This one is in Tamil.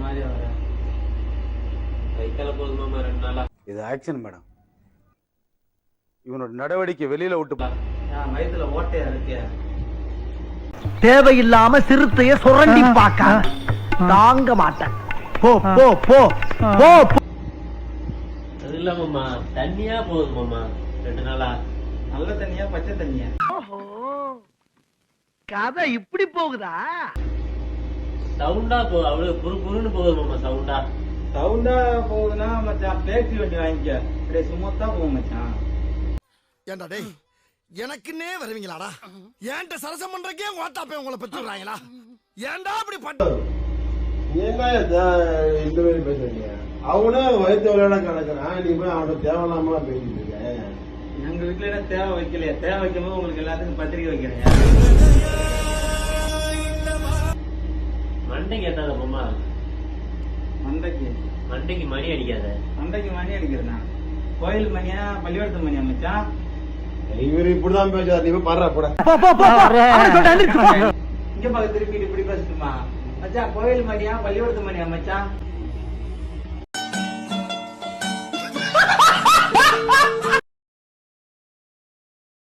மாதிரி வர கைக்கால போதுமாமா 2 நாளா. இது ஆக்ஷன் மேடம். இவனோட நடவடிக்கை வெளியில விட்டு வயிற்றுல ஓட்டையா இருக்கு. தேவையில்லாம சிறுத்தைய சுரண்டி பாக்க தாங்க மாட்டேன். போ போ போ போ. அது இல்ல மாமா, தண்ணியா போகுது மாமா 2 நாளா. நல்ல தண்ணியா பச்சை தண்ணியா? கதை இப்படி போகுதா? சவுண்டா போகுது, அவ்வளவு குறுன்னு போகுது மாமா. சவுண்டா போகுதுன்னா மச்சான் பேசி வண்டி வாங்கிக்க. அப்படியே சுமத்தா போகும் மச்சான். ஏண்டா டேய், எனக்குன்னே வருவீங்களாடா? ஏன்ட்ட சரசம் பண்றக்கே ஓட்டாப்பே உங்களை பெற்றுறாங்களா? ஏன்டா அப்படி பண்ண? ஏங்க இந்த மாதிரி பேசுறீங்க? அவனும் வயிற்று விளையாட கிடக்குறான், நீ போய் அவனோட தேவையில்லாம பேசிட்டு இருக்க. எங்க வீட்டுல என்ன தேவை வைக்கலையா? தேவை வைக்கும் போது உங்களுக்கு எல்லாத்துக்கும் பத்திரிக்கை வைக்கிறேன். மண்டைக்கு எத்தாத மாமா. மண்டைக்கு மணி அடிக்காத. மண்டைக்கு மணி அடிக்கிறேன்னா கோயில் மணியா பள்ளிக்கூடத்து மணியா மச்சான்? இவரு இப்படிதான் பேசுறாரு. நீ போய் பாடுறா போட. இங்க பாக்க திருப்பி இப்படி பேசட்டுமா மச்சான்? கோயில் மணியா பள்ளிக்கூடத்து மணியா மச்சான்?